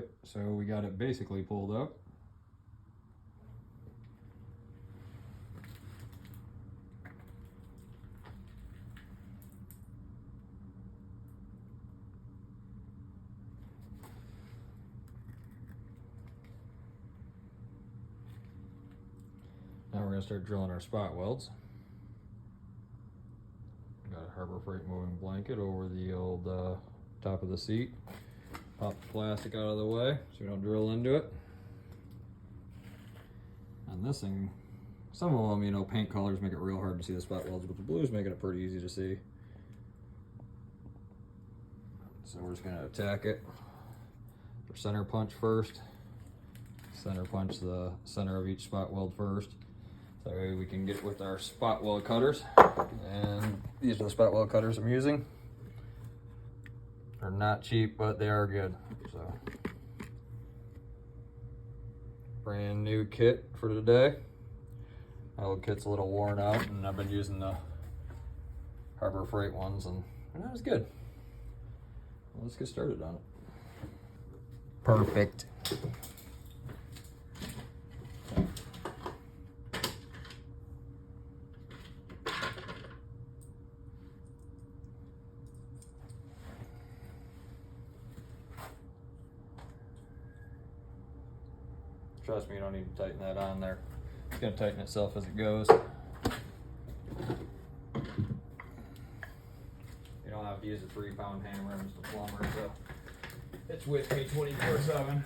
it, so we got it basically pulled up. Now we're going to start drilling our spot welds. Got a Harbor Freight moving blanket over the old top of the seat. Pop the plastic out of the way so we don't drill into it. And this thing, some of them, you know, paint colors make it real hard to see the spot welds, but the blue's making it pretty easy to see. So we're just going to attack it. For center punch first. Center punch the center of each spot weld first. That way we can get with our spot weld cutters. And these are the spot weld cutters I'm using. They're not cheap, but they are good. So, brand new kit for today. My old kit's a little worn out, and I've been using the Harbor Freight ones, and that was good. Well, let's get started on it. Perfect. Trust me, you don't need to tighten that on there. It's going to tighten itself as it goes. You don't have to use a 3-pound hammer. I'm just a plumber, so it's with me 24/7.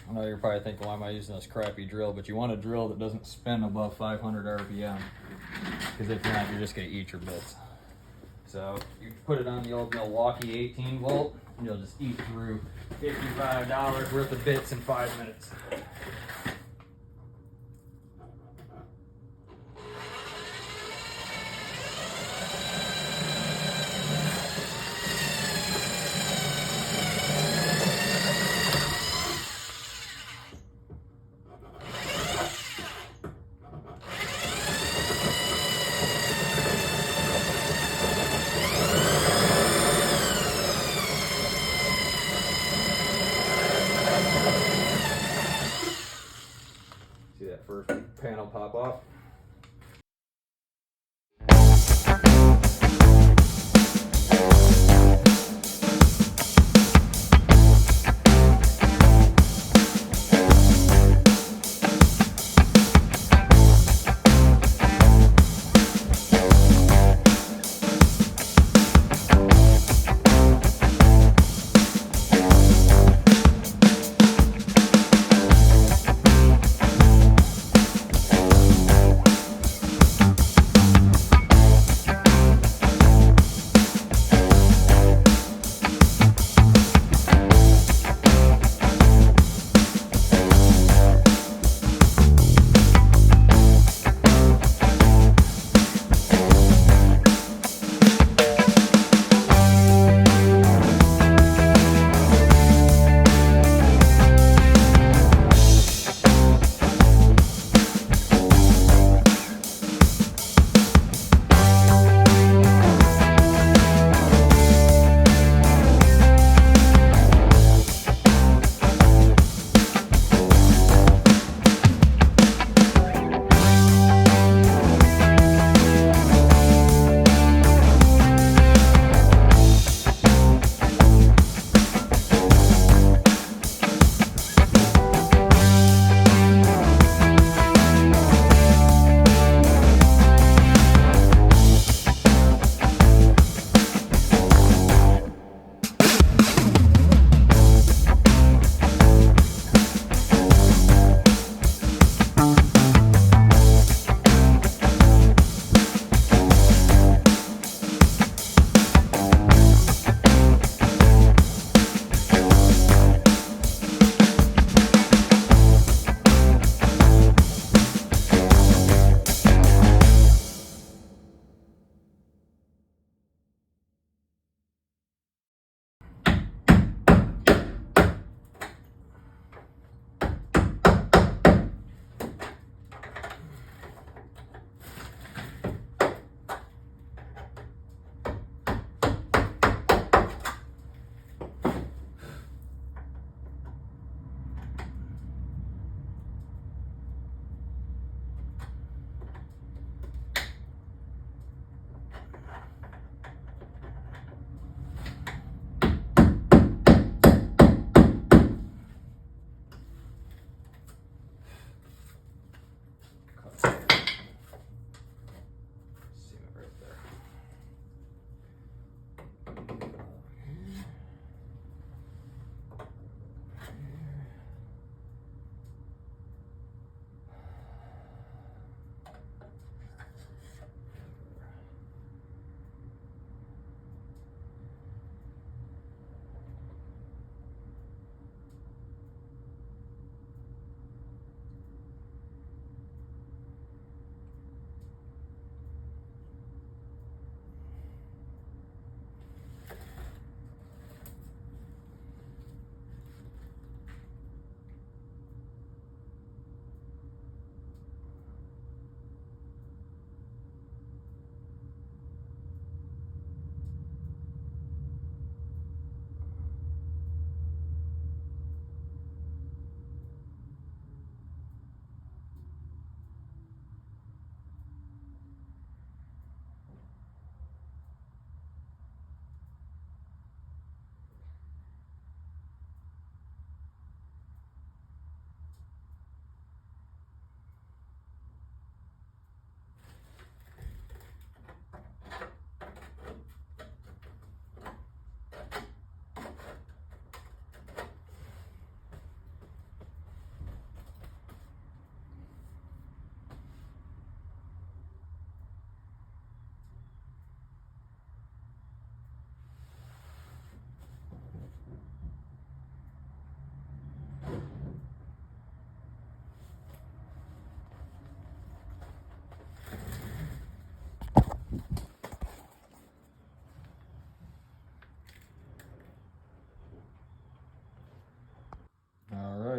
I know you're probably thinking, why am I using this crappy drill? But you want a drill that doesn't spin above 500 RPM. Because if not, you're just going to eat your bits. So you put it on the old Milwaukee 18 volt, and you'll just eat through $55 worth of bits in 5 minutes.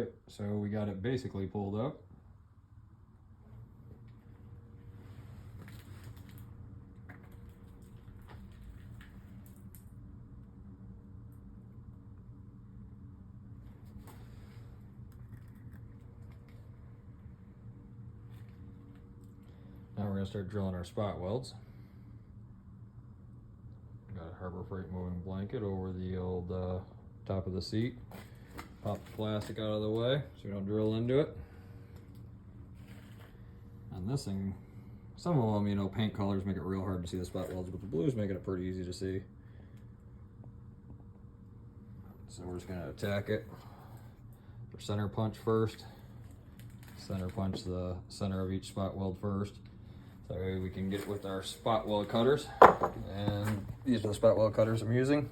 it. So we got it basically pulled up. Now we're going to start drilling our spot welds. Got a Harbor Freight moving blanket over the old top of the seat. Pop the plastic out of the way so we don't drill into it. And this thing, some of them, you know, paint colors make it real hard to see the spot welds, but the blue's making it pretty easy to see. So we're just going to attack it. For center punch first. Center punch the center of each spot weld first. So that way we can get with our spot weld cutters. And these are the spot weld cutters I'm using.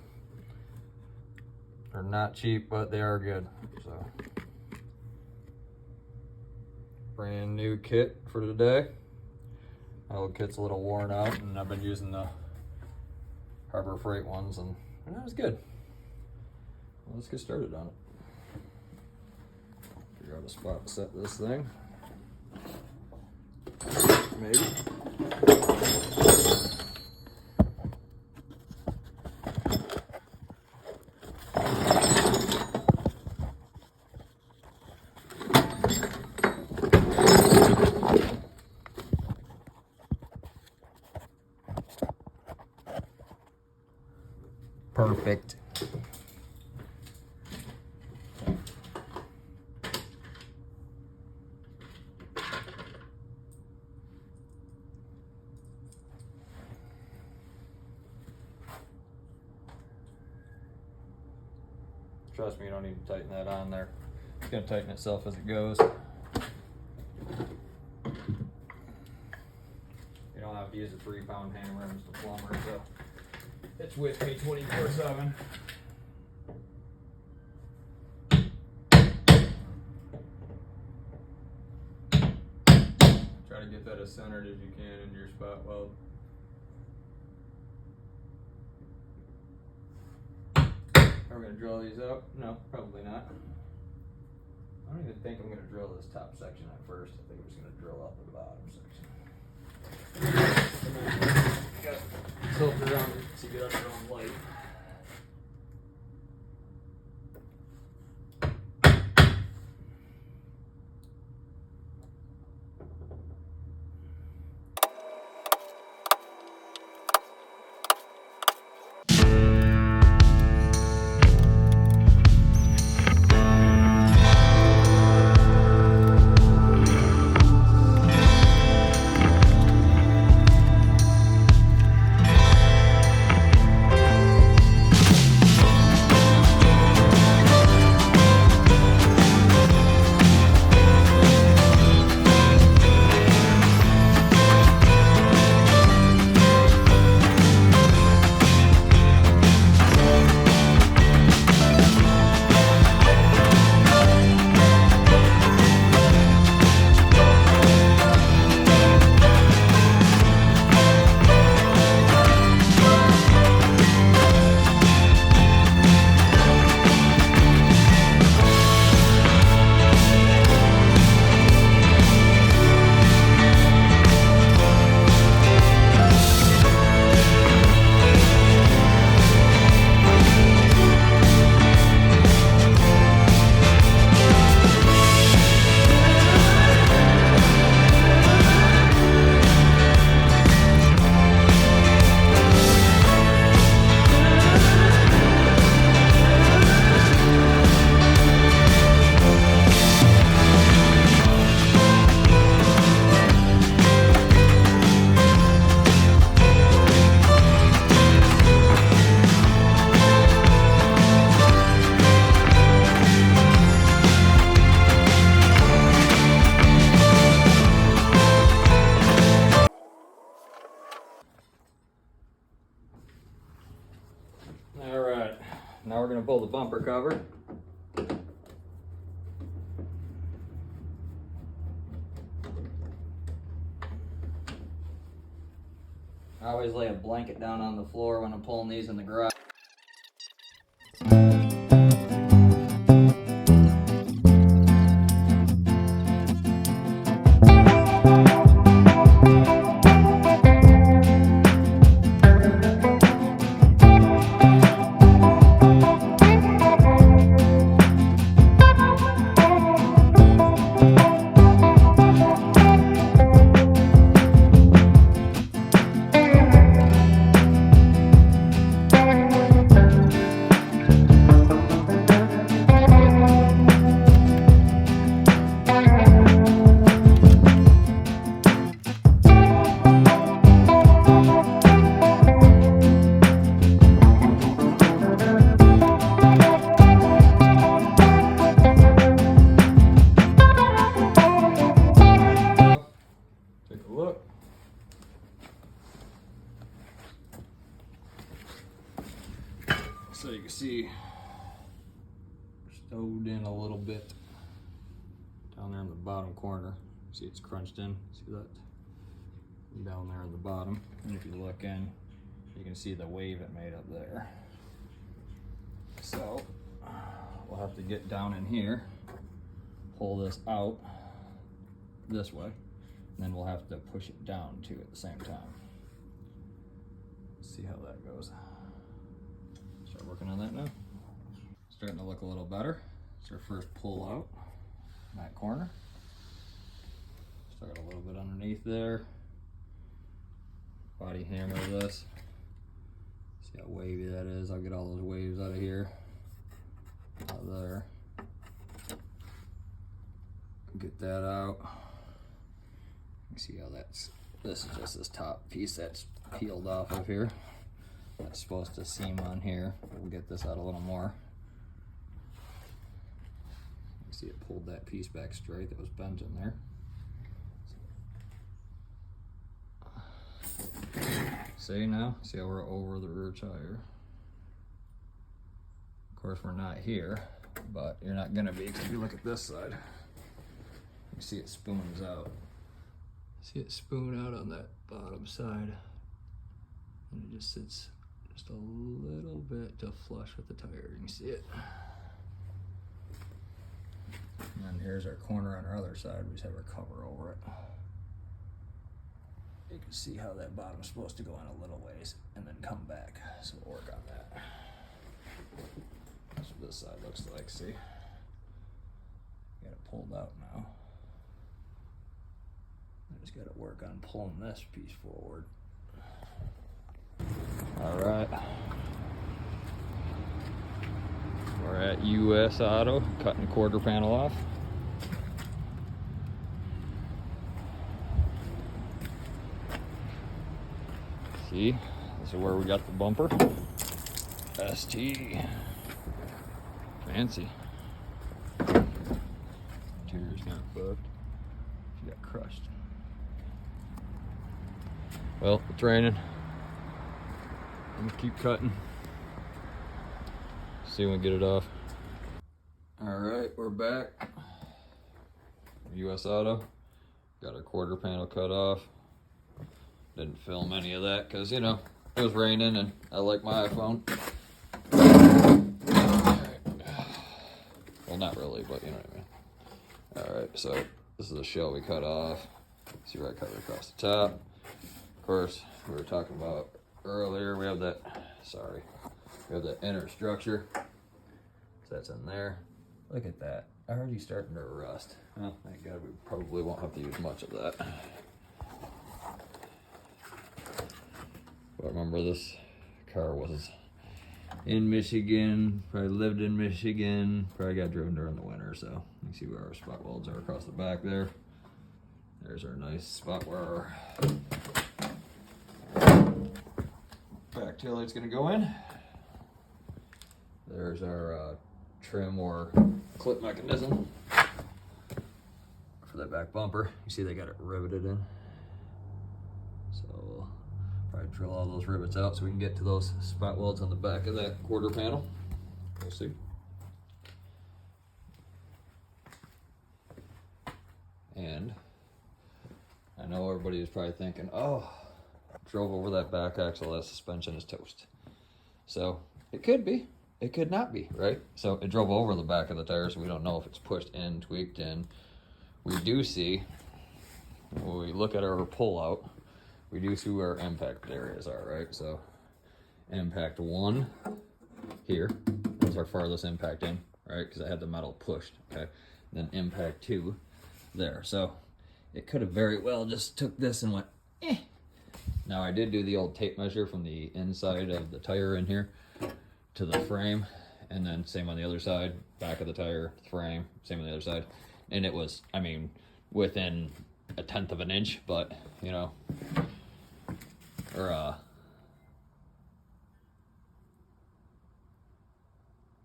They're not cheap, but they are good. So, brand new kit for today. My old kit's a little worn out, and I've been using the Harbor Freight ones, and that was good. Well, let's get started on it. Figure out a spot to set this thing. Maybe. Perfect. Trust me, you don't need to tighten that on there. It's going to tighten itself as it goes. You don't have to use a 3-pound hammer, I'm just a plumber, so it's with me 24/7. Try to get that as centered as you can in your spot weld. Are we going to drill these up? No, probably not. I don't even think I'm going to drill this top section at first. I think I'm just going to drill out the bottom section. Got tilt around so you get under on light. Now we're going to pull the bumper cover. I always lay a blanket down on the floor when I'm pulling these in the garage. you can see, stowed in a little bit down there in the bottom corner. See it's crunched in, see that? Down there in the bottom. And if you look in, you can see the wave it made up there. So we'll have to get down in here, pull this out this way, and then we'll have to push it down too at the same time. See how that goes. Start working on that now. Starting to look a little better. It's our first pull out in that corner. Start a little bit underneath there. Body hammer this. See how wavy that is. I'll get all those waves out of here. Out of there. Get that out. You see how this is just this top piece that's peeled off of here. That's supposed to seam on here. We'll get this out a little more. You see it pulled that piece back straight that was bent in there. See now? See how we're over the rear tire? Of course we're not here, but you're not gonna be, because if you look at this side, you see it spoons out. See it spoon out on that bottom side. And it just sits just a little bit to flush with the tire. You can see it. And then here's our corner on our other side. We just have our cover over it. You can see how that bottom's supposed to go on a little ways and then come back. So we'll work on that. That's what this side looks like, see? Got it pulled out now. I just gotta work on pulling this piece forward. All right. We're at US Auto, cutting quarter panel off. See, this is where we got the bumper. ST. Fancy. Interior's kind of fucked. She got crushed. Well, it's raining. I'm gonna keep cutting. See when we get it off. All right, we're back. US Auto. Got our quarter panel cut off. Didn't film any of that because, you know, it was raining and I like my iPhone. Well, not really, but you know what I mean. All right, so this is the shell we cut off. See where I cut it across the top. Of course, we were talking about earlier, we have that inner structure. So that's in there. Look at that. Already starting to rust. Well, thank God we probably won't have to use much of that. But remember, this car was in Michigan, probably lived in Michigan, probably got driven during the winter, so you see where our spot welds are across the back there. There's our nice spot where our back taillight's gonna go in. There's our trim or clip mechanism for that back bumper. You see they got it riveted in. So we'll probably drill all those rivets out so we can get to those spot welds on the back of that quarter panel. We'll see. And I know everybody is probably thinking, oh, drove over that back axle, that suspension is toast. So it could be, it could not be, right? So it drove over the back of the tire, so we don't know if it's pushed in, tweaked in. We do see, when we look at our pull out, we do see where our impact areas are, right? So impact 1 here, was our farthest impact in, right? Because I had the metal pushed, okay? Then impact 2 there. So it could have very well just took this and went, eh. Now I did do the old tape measure from the inside of the tire in here to the frame, and then same on the other side, back of the tire, frame, same on the other side. And it was, I mean, within 1/10 of an inch, but you know, or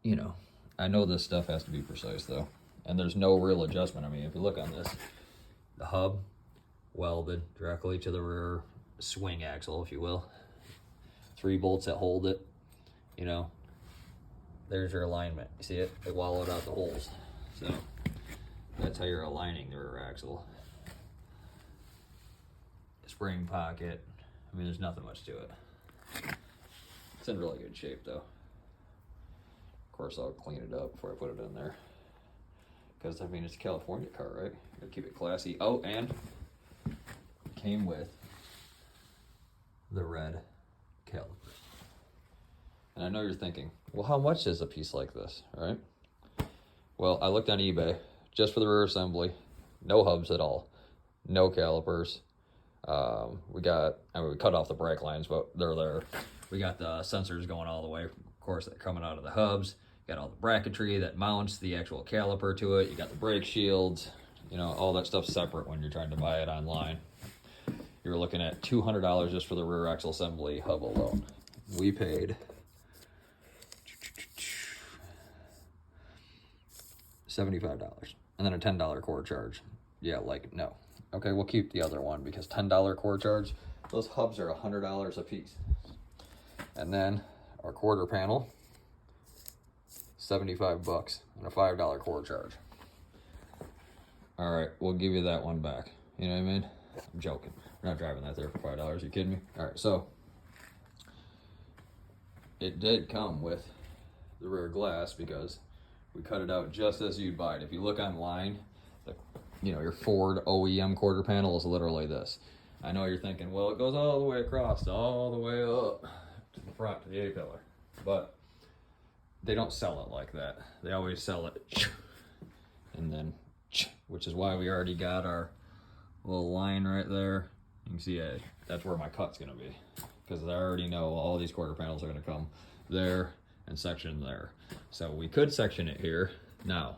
you know, I know this stuff has to be precise though, and there's no real adjustment. I mean, if you look on this, the hub welded directly to the rear swing axle, if you will. 3 bolts that hold it, you know, there's your alignment. You see it? It wallowed out the holes. So that's how you're aligning the rear axle. Spring pocket. I mean, there's nothing much to it. It's in really good shape though. Of course, I'll clean it up before I put it in there. Because, I mean, it's a California car, right? Gotta keep it classy. Oh, and came with the red calipers. And I know you're thinking, well, how much is a piece like this, right? Well, I looked on eBay just for the rear assembly, no hubs at all, no calipers. We cut off the brake lines, but they're there. We got the sensors going all the way, of course, they're coming out of the hubs. You got all the bracketry that mounts the actual caliper to it. You got the brake shields, you know, all that stuff's separate when you're trying to buy it online. You're looking at $200 just for the rear axle assembly hub alone. We paid $75 and then a $10 core charge. Yeah, like, no. Okay, we'll keep the other one because $10 core charge, those hubs are $100 a piece. And then our quarter panel, $75 and a $5 core charge. All right, we'll give you that one back. You know what I mean? I'm joking. We're not driving that there for $5. Are you kidding me? All right, so it did come with the rear glass because we cut it out just as you'd buy it. If you look online, you know, your Ford OEM quarter panel is literally this. I know you're thinking, well, it goes all the way across, all the way up to the front, to the A-pillar. But they don't sell it like that. They always sell it and then, which is why we already got our little line right there. You can see that's where my cut's gonna be, because I already know all these quarter panels are gonna come there and section there. So we could section it here. Now,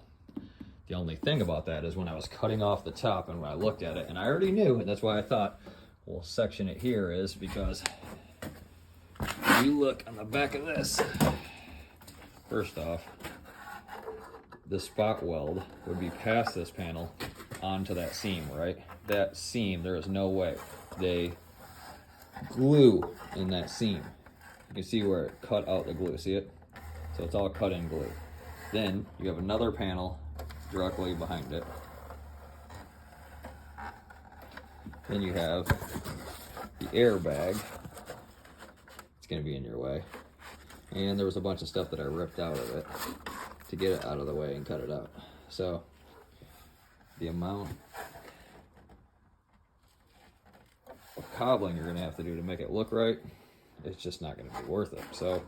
the only thing about that is when I was cutting off the top and when I looked at it, and I already knew, and that's why I thought, we'll section it here, is because you look on the back of this. First off, the spot weld would be past this panel onto that seam, right? That seam, there is no way. They glue in that seam. You can see where it cut out the glue, see it? So it's all cut in glue. Then you have another panel directly behind it. Then you have the airbag. It's gonna be in your way. And there was a bunch of stuff that I ripped out of it to get it out of the way and cut it out. So the amount of cobbling you're gonna have to do to make it look right, it's just not gonna be worth it. So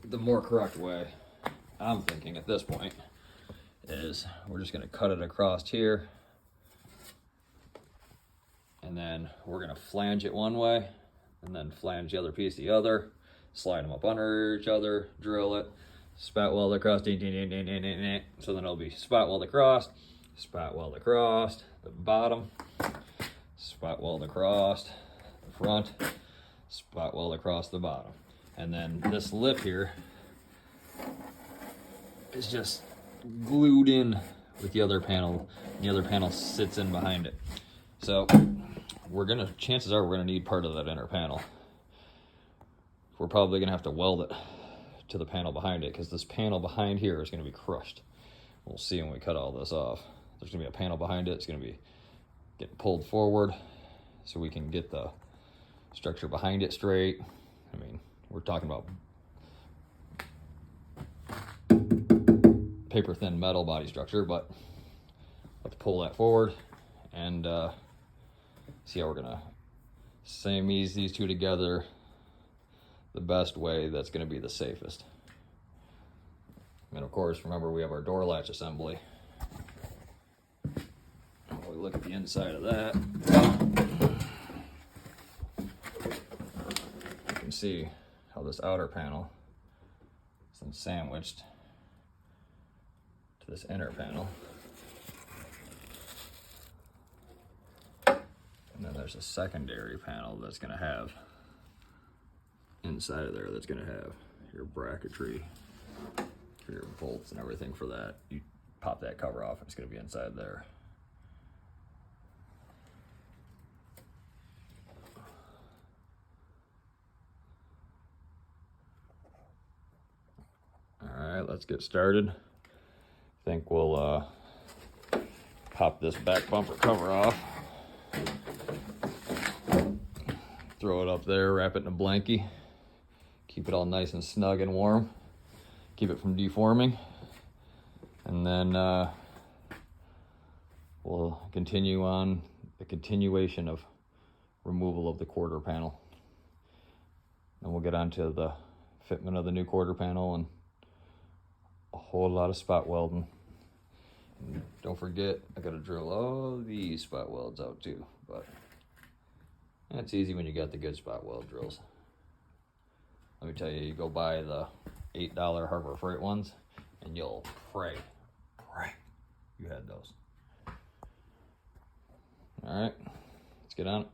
the more correct way, I'm thinking at this point, is we're just gonna cut it across here, and then we're gonna flange it one way, and then flange the other piece the other, slide them up under each other, drill it, spot weld across, so then it'll be spot weld across, the bottom, spot weld across the front, spot weld across the bottom. And then this lip here is just glued in with the other panel, and the other panel sits in behind it. So chances are we're gonna need part of that inner panel. We're probably gonna have to weld it to the panel behind it, because this panel behind here is gonna be crushed. We'll see when we cut all this off. There's gonna be a panel behind it. It's gonna be getting pulled forward so we can get the structure behind it straight. I mean, we're talking about paper thin metal body structure, but let's pull that forward and see how we're gonna ease these two together the best way that's gonna be the safest. And of course, remember, we have our door latch assembly. We look at the inside of that. You can see how this outer panel is then sandwiched to this inner panel. And then there's a secondary panel that's gonna have inside of there, that's gonna have your bracketry for your bolts and everything for that. You pop that cover off, it's gonna be inside there. right, let's get started. I think we'll pop this back bumper cover off. Throw it up there, wrap it in a blankie. Keep it all nice and snug and warm. Keep it from deforming. And then we'll continue on the continuation of removal of the quarter panel. And we'll get onto the fitment of the new quarter panel and a whole lot of spot welding. And don't forget, I gotta drill all these spot welds out too, but it's easy when you got the good spot weld drills. Let me tell you, you go buy the $8 Harbor Freight ones and you'll pray you had those. All right, let's get on it.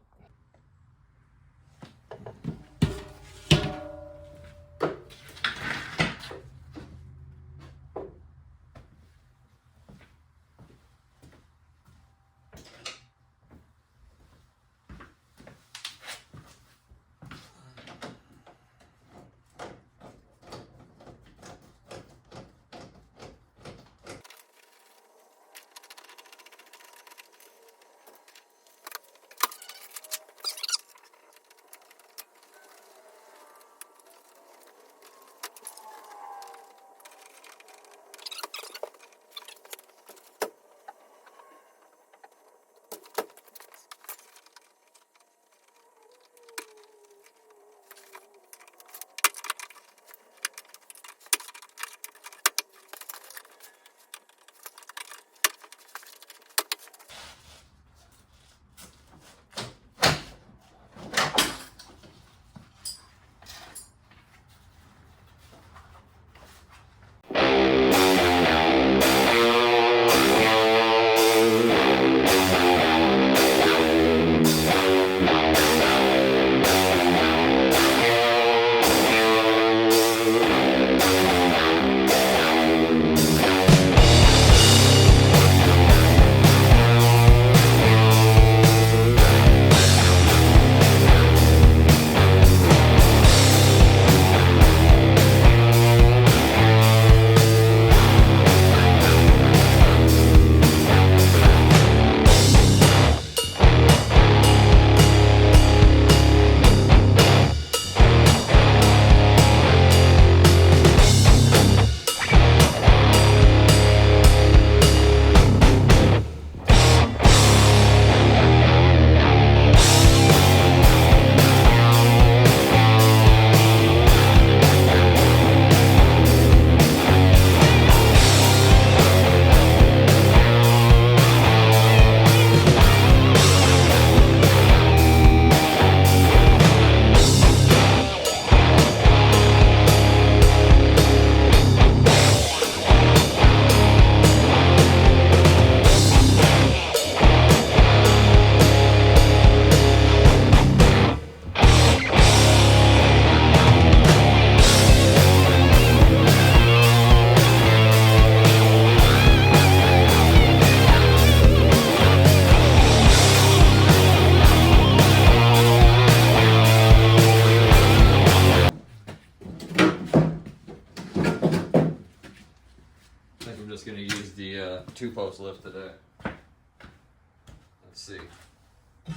Just gonna use the 2-post lift today. Let's see,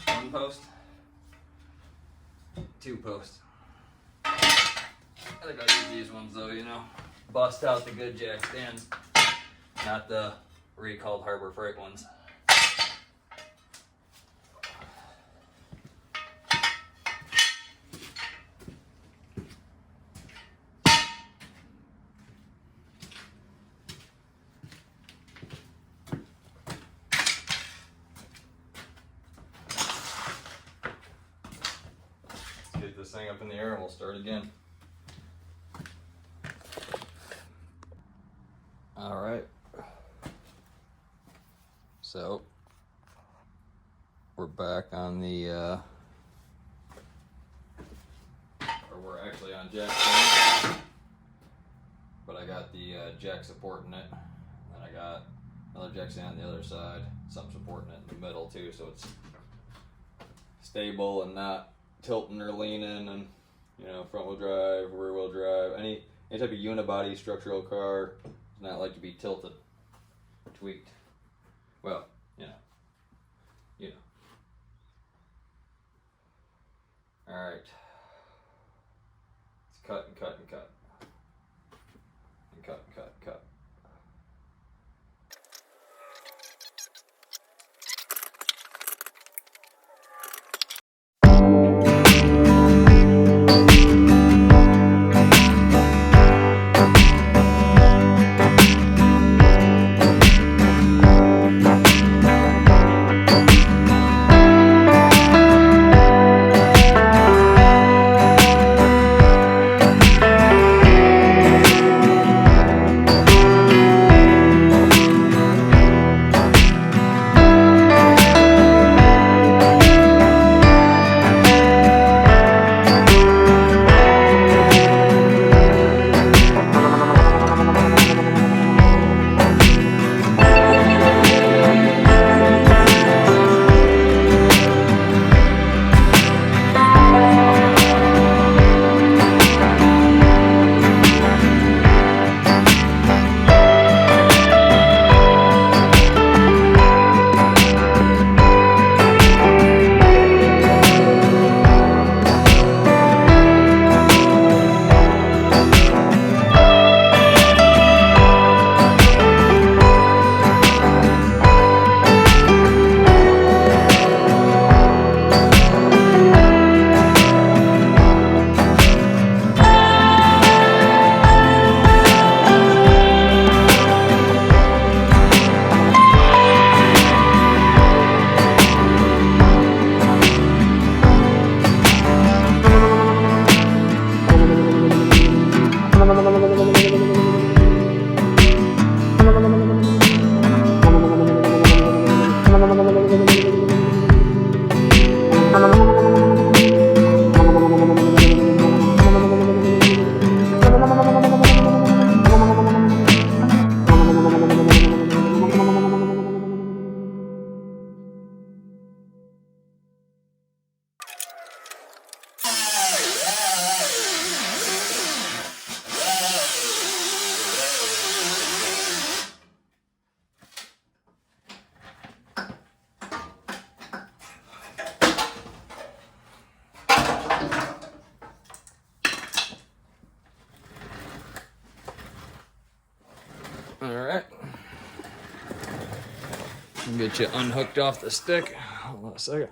1 post, 2 post. I think I'll use these ones though, you know. Bust out the good jack stands, not the recalled Harbor Freight ones. This thing up in the air and we'll start again. All right. So we're back on the, or we're actually on jack stand, but I got the jack supporting it, and I got another jack stand on the other side, something supporting it in the middle too, so it's stable and not tilting or leaning, and you know, front wheel drive, rear wheel drive, any type of unibody structural car does not like to be tilted, tweaked. Well, you know. All right. Let's cut and cut and cut. And cut and cut and cut. All right. Get you unhooked off the stick. Hold on a second.